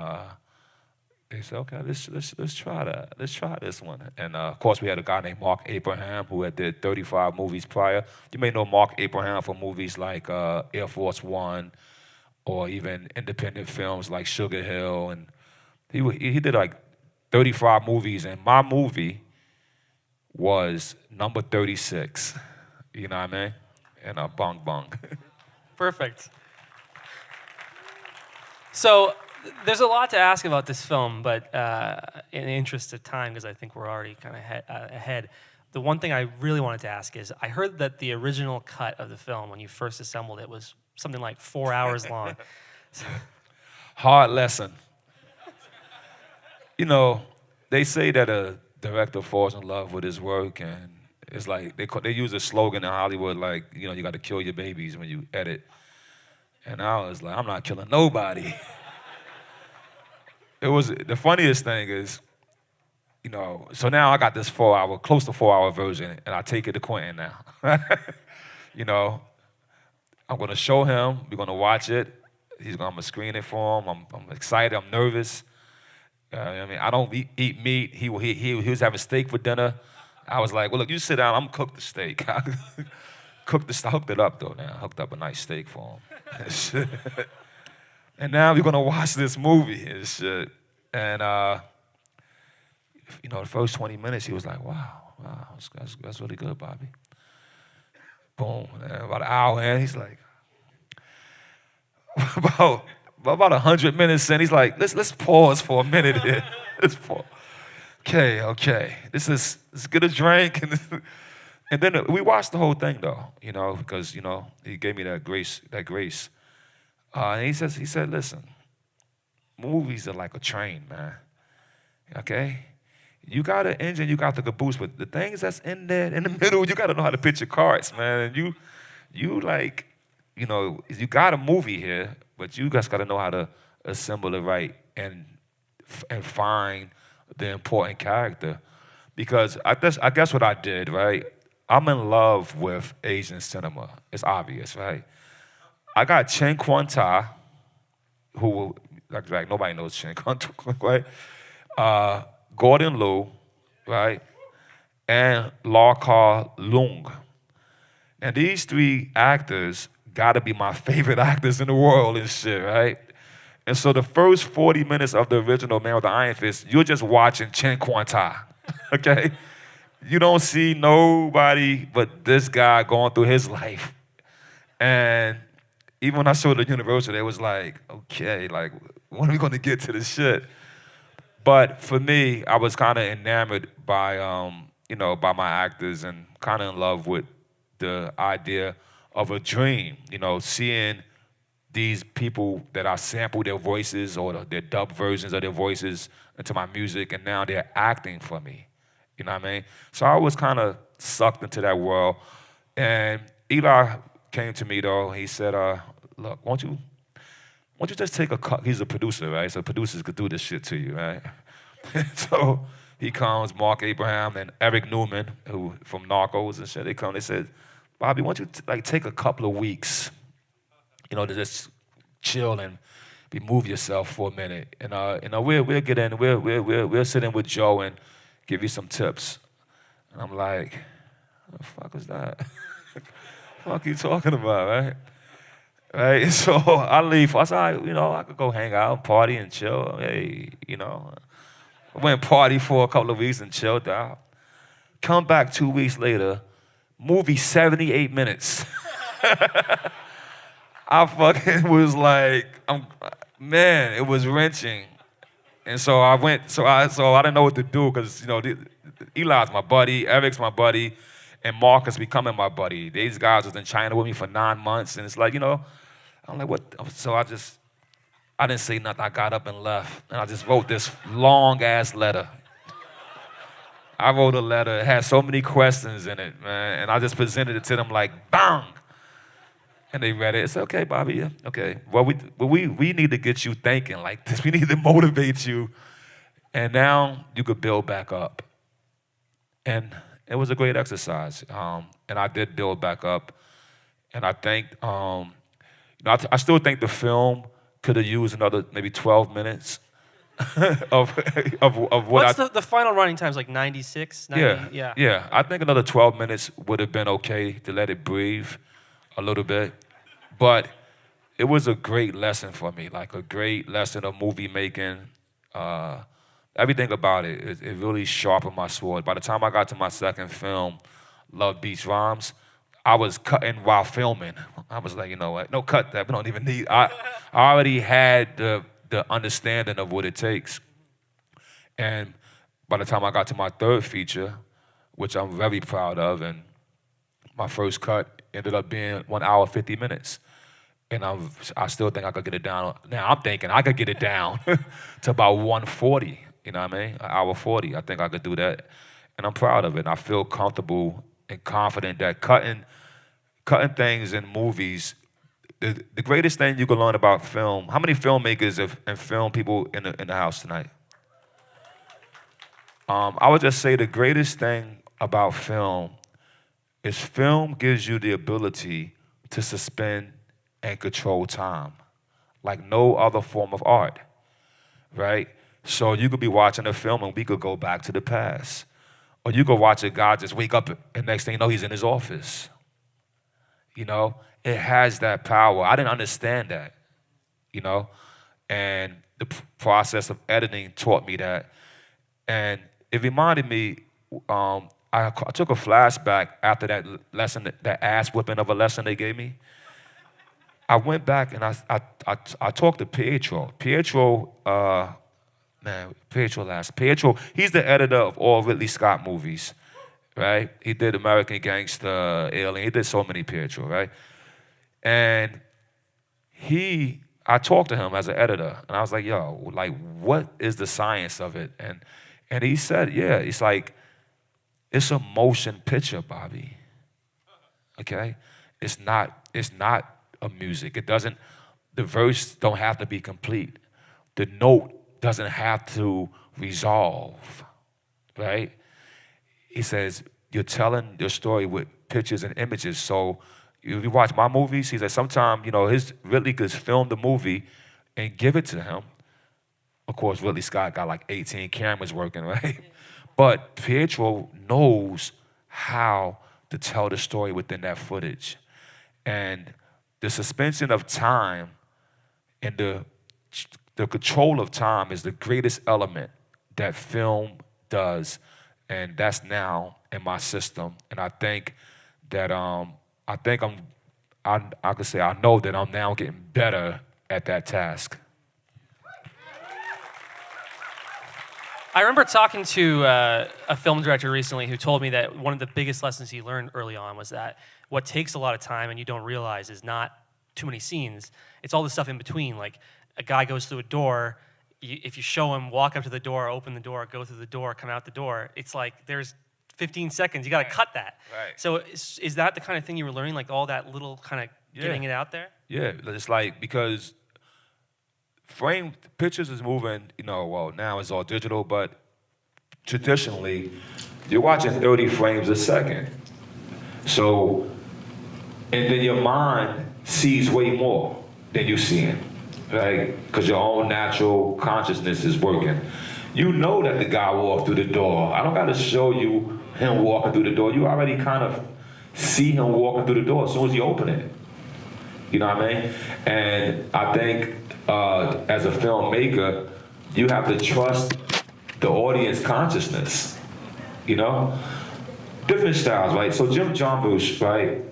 they said, okay, let's try that. Let's try this one. And of course, we had a guy named Mark Abraham who had did 35 movies prior. You may know Mark Abraham for movies like Air Force One, or even independent films like Sugar Hill, and he did like 35 movies, and my movie was number 36. You know what I mean? And bong bong. Perfect. So there's a lot to ask about this film, but in the interest of time, because I think we're already kind of ahead, the one thing I really wanted to ask is, I heard that the original cut of the film, when you first assembled it, was something like 4 hours long. Hard lesson. You know, they say that a director falls in love with his work, and it's like they use a slogan in Hollywood, like, you know, you got to kill your babies when you edit. And I was like, I'm not killing nobody. It was the funniest thing is, you know, so now I got this close to 4 hour version, and I take it to Quentin now. You know, I'm gonna show him. We're gonna watch it. I'm gonna screen it for him. I'm excited. I'm nervous. I mean, I don't eat meat. He was having steak for dinner. I was like, well, look, you sit down. I'm gonna cook the steak. I hooked it up though. Now I hooked up a nice steak for him. And now we're gonna watch this movie and shit. And you know, the first 20 minutes, he was like, wow, that's really good, Bobby. Boom. And about an hour in, he's like, about 100 minutes in, he's like, let's pause for a minute here. Let's pause. Okay. Let's get a drink. And then we watched the whole thing though, you know, because, you know, he gave me that grace. And he said, listen, movies are like a train, man. Okay? You got an engine, you got the caboose, but the things that's in there, in the middle, you got to know how to pitch your cards, man. And you like, you know, you got a movie here, but you just got to know how to assemble it right and find the important character. Because I guess what I did, right? I'm in love with Asian cinema. It's obvious, right? I got Chen Kwon-ta, who, like nobody knows Chen Kwon-ta, right? Gordon Liu, right? And Lau Kar-leung. And these three actors gotta be my favorite actors in the world and shit, right? And so the first 40 minutes of the original Man with the Iron Fist, you're just watching Chen Kwanta, okay? You don't see nobody but this guy going through his life. And even when I showed the Universal, they was like, okay, like, when are we gonna get to this shit? But for me, I was kind of enamored by, by my actors and kind of in love with the idea of a dream, seeing these people that I sample their voices or their dub versions of their voices into my music, and now they're acting for me. You know what I mean? So I was kind of sucked into that world. And Eli came to me, though. He said, look, won't you just take a cut? He's a producer, right? So producers could do this shit to you, right? So he comes, Mark Abraham and Eric Newman, who from Narcos and shit, they come, they said, Bobby, why don't you take a couple of weeks, to just chill and remove yourself for a minute. And we'll get in, we'll sit in with Joe and give you some tips. And I'm like, what the fuck is that? What the fuck are you talking about, right? Right? So I leave. I said, I could go hang out, party and chill. Hey, I went party for a couple of weeks and chilled out. Come back 2 weeks later, movie 78 minutes. I fucking was like, it was wrenching. And so I went, so I didn't know what to do because, Eli's my buddy, Eric's my buddy, and Mark is becoming my buddy. These guys was in China with me for 9 months, and it's like, I'm like, what? So I didn't say nothing. I got up and left, and I just wrote this long-ass letter. I wrote a letter. It had so many questions in it, man, and I just presented it to them like, bang! And they read it. It's okay, Bobby. Yeah, okay. Well, we need to get you thinking like this. We need to motivate you. And now you could build back up. And it was a great exercise. And I did build back up. And I think, I still think the film could have used another maybe 12 minutes of what What's the final running time? Is like 96? 90, yeah. I think another 12 minutes would have been okay to let it breathe a little bit. But it was a great lesson for me, like a great lesson of movie making. Everything about it really sharpened my sword. By the time I got to my second film, Love Beats Rhymes, I was cutting while filming. I was like, you know what? No, cut that. We don't even need. I already had the understanding of what it takes. And by the time I got to my third feature, which I'm very proud of, and my first cut ended up being 1 hour, 50 minutes. And I still think I could get it down. Now I'm thinking I could get it down to about 140, you know what I mean? 1 hour 40, I think I could do that. And I'm proud of it. And I feel comfortable and confident that cutting things in movies, the greatest thing you can learn about film, how many filmmakers and film people in the house tonight? I would just say the greatest thing about film is film gives you the ability to suspend and control time like no other form of art, right? So you could be watching a film and we could go back to the past. Or you could watch a guy just wake up and next thing you know, he's in his office. It has that power. I didn't understand that, and the process of editing taught me that. And it reminded me, I took a flashback after that lesson, that ass whipping of a lesson they gave me. I went back and I talked to Pietro. Pietro, he's the editor of all Ridley Scott movies, right? He did American Gangster, Alien, he did so many Pietro, right? And I talked to him as an editor, and I was like, yo, like, what is the science of it? And he said, yeah, it's like, it's a motion picture, Bobby, okay? It's not a music. The verse don't have to be complete. The note doesn't have to resolve, right? He says, you're telling your story with pictures and images. So if you watch my movies, he said sometimes, Ridley could film the movie and give it to him. Of course, Ridley Scott got like 18 cameras working, right? But Pietro knows how to tell the story within that footage. And the suspension of time and the the control of time is the greatest element that film does, and that's now in my system. And I think that I could say I know that I'm now getting better at that task. I remember talking to a film director recently who told me that one of the biggest lessons he learned early on was that what takes a lot of time and you don't realize is not too many scenes. It's all the stuff in between. Like a guy goes through a door, if you show him walk up to the door, open the door, go through the door, come out the door, it's like there's 15 seconds. You got to cut that. Right. So is that the kind of thing you were learning, like all that little kind of getting it out there? Yeah, it's like because pictures is moving, well, now it's all digital, but traditionally, you're watching 30 frames a second. So, and then your mind sees way more than you're seeing, right? Because your own natural consciousness is working. You know that the guy walked through the door. I don't got to show you him walking through the door. You already kind of see him walking through the door as soon as you open it. You know what I mean? And I think as a filmmaker, you have to trust the audience consciousness, Different styles, right? So Jim Jarmusch, right?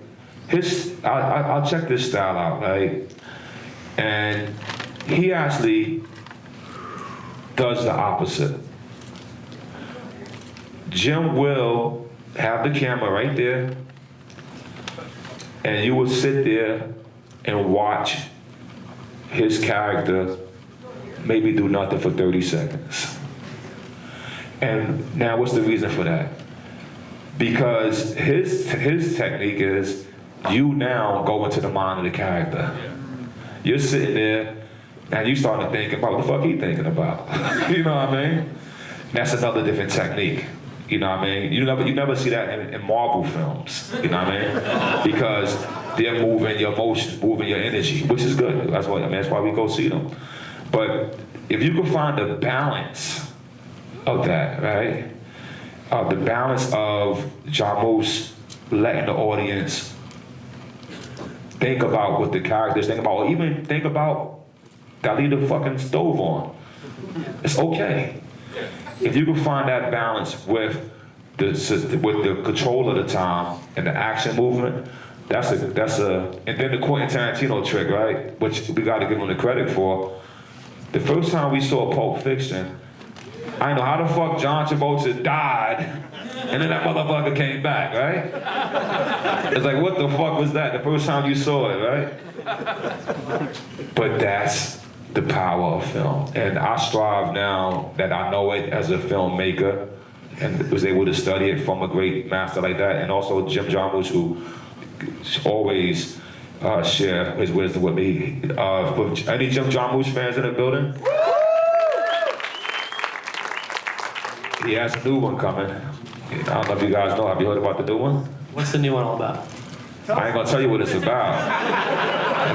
I'll check this style out, right? And he actually does the opposite. Jim will have the camera right there, and you will sit there and watch his character maybe do nothing for 30 seconds. And now what's the reason for that? Because his technique is you now go into the mind of the character. You're sitting there and you start to think about what the fuck he thinking about. You know what I mean? That's another different technique. You know what I mean? You never see that in Marvel films. You know what I mean? Because they're moving your emotions, moving your energy, which is good. That's why we go see them. But if you can find the balance of that, right? The balance of Jarmusch letting the audience think about what the characters think about, or even think about that leave the fucking stove on. It's okay. If you can find that balance with the control of the time and the action movement, that's a and then the Quentin Tarantino trick, right? Which we got to give him the credit for. The first time we saw Pulp Fiction, I know how the fuck John Travolta died, and then that motherfucker came back, right? It's like, what the fuck was that? The first time you saw it, right? But that's the power of film. And I strive now that I know it as a filmmaker and was able to study it from a great master like that. And also Jim Jarmusch, who always share his wisdom with me. Any Jim Jarmusch fans in the building? He has a new one coming. I don't know if you guys know. Have you heard about the new one? What's the new one all about? I ain't gonna tell you what it's about.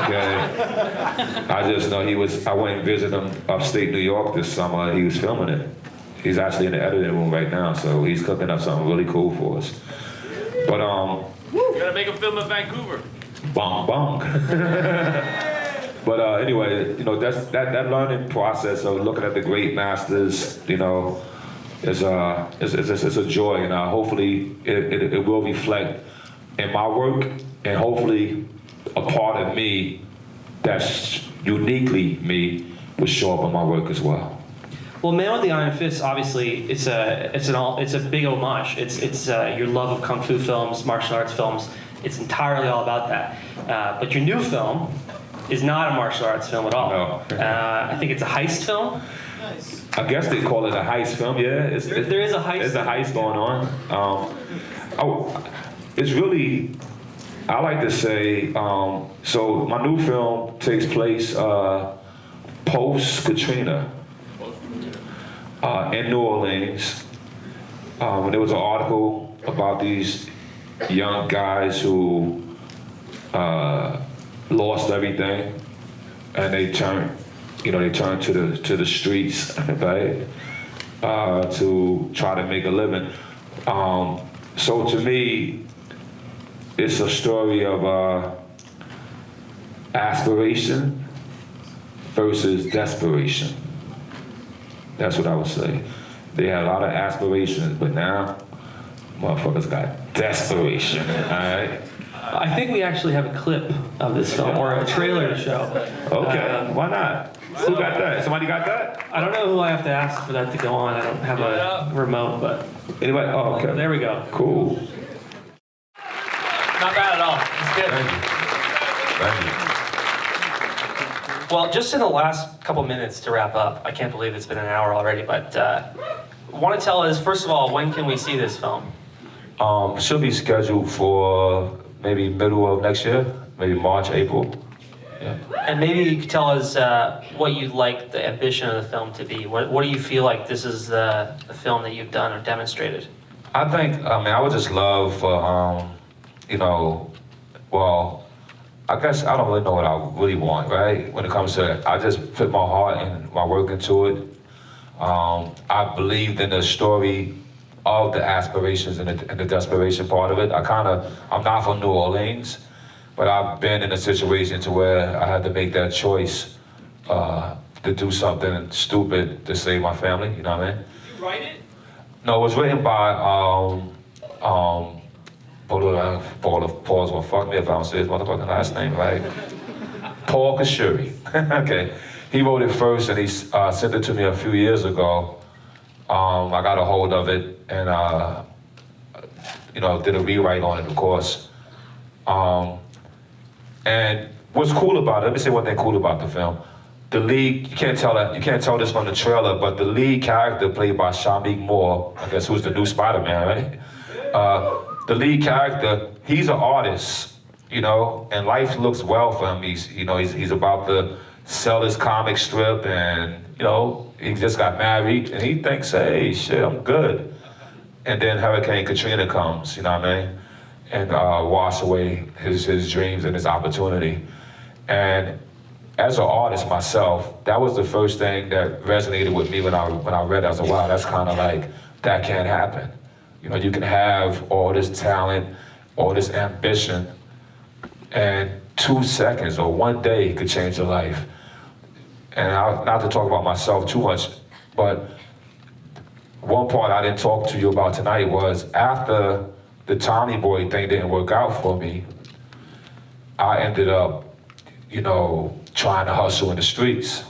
Okay. I just know I went and visited him upstate New York this summer. He was filming it. He's actually in the editing room right now, so he's cooking up something really cool for us. But you gotta make a film in Vancouver. Bong bong. But anyway, that's that learning process of looking at the great masters, it's a joy, and hopefully it will reflect in my work, and hopefully a part of me that's uniquely me will show up in my work as well. Well, Man with the Iron Fist, obviously, it's a big homage. It's your love of kung fu films, martial arts films. It's entirely all about that. But your new film is not a martial arts film at all. No. I think it's a heist film. I guess they call it a heist film. Yeah, there is a heist. There's a heist going on. It's really, I like to say, so my new film takes place post-Katrina in New Orleans. There was an article about these young guys who lost everything, and they turned to the streets, right, to try to make a living. So to me, it's a story of aspiration, versus desperation. That's what I would say. They had a lot of aspirations, but now, motherfuckers got desperation, all right? I think we actually have a clip of this film, or a trailer to show. Okay, why not? Who got that? Somebody got that? I don't know who I have to ask for that to go on. I don't have a remote, but Anybody? Oh, okay. there we go. Cool. Not bad at all. It's good. Thank you. Well, just in the last couple minutes to wrap up, I can't believe it's been an hour already, but want to tell us, first of all, when can we see this film? Should be scheduled for maybe middle of next year, maybe March, April. Yeah. And maybe you could tell us what you'd like the ambition of the film to be. What do you feel like this is the film that you've done or demonstrated? I think, I would just love, well, I guess I don't really know what I really want, right? When it comes to it, I just put my heart and my work into it. I believed in the story of the aspirations and the desperation part of it. I'm not from New Orleans, but I've been in a situation to where I had to make that choice to do something stupid to save my family, you know what I mean? Did you write it? No, it was written by, Paul's will fuck me if I don't say his motherfucking last name, right? Paul Kashuri. Okay. He wrote it first and he sent it to me a few years ago. I got a hold of it and, did a rewrite on it, of course. And what's cool about it, let me say one thing cool about the film. The lead, you can't tell this from the trailer, but the lead character played by Shamik Moore, I guess who's the new Spider-Man, right? The lead character, he's an artist, and life looks well for him. He's about to sell his comic strip and, he just got married and he thinks, hey, shit, I'm good. And then Hurricane Katrina comes, you know what I mean? And wash away his dreams and his opportunity. And as an artist myself, that was the first thing that resonated with me when I read it. I was like, wow, that's kind of like, that can't happen. You can have all this talent, all this ambition, and 2 seconds or 1 day could change your life. And not to talk about myself too much, but one part I didn't talk to you about tonight was after the Tommy Boy thing didn't work out for me, I ended up, trying to hustle in the streets.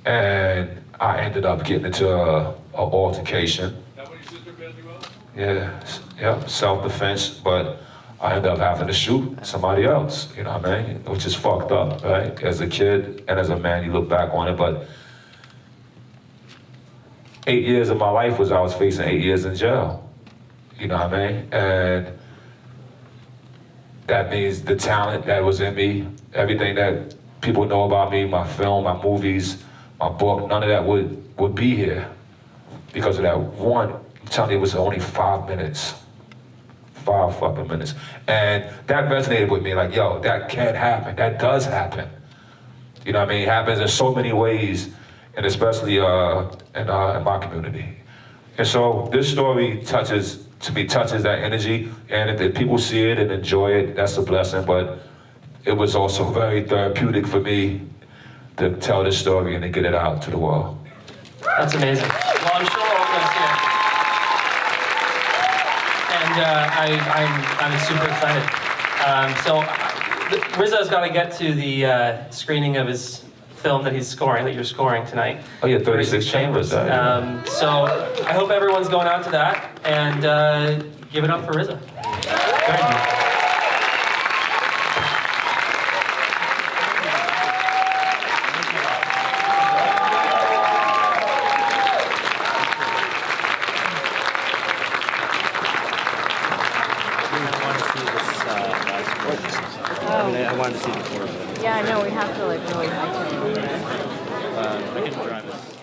And I ended up getting into an altercation. Yeah, self-defense, but I ended up having to shoot somebody else, you know what I mean? Which is fucked up, right? As a kid and as a man, you look back on it, but 8 years of my life I was facing 8 years in jail, you know what I mean? And that means the talent that was in me, everything that people know about me, my film, my movies, my book, none of that would be here because of that one. I'm telling you, it was only 5 minutes. 5 fucking minutes. And that resonated with me, like, yo, that can't happen. That does happen. You know what I mean? It happens in so many ways, and especially in my community. And so this story touches that energy, and if people see it and enjoy it, that's a blessing, but it was also very therapeutic for me to tell this story and to get it out to the world. That's amazing. Well, I'm sure we're all going to see it. And I'm super excited. So RZA's got to get to the screening of his film that you're scoring tonight. Oh yeah, 36 Chambers. So I hope everyone's going out to that and give it up for RZA. Thank you. I wanted to see the course. Yeah, I know, we have to like really high tone. I can drive this.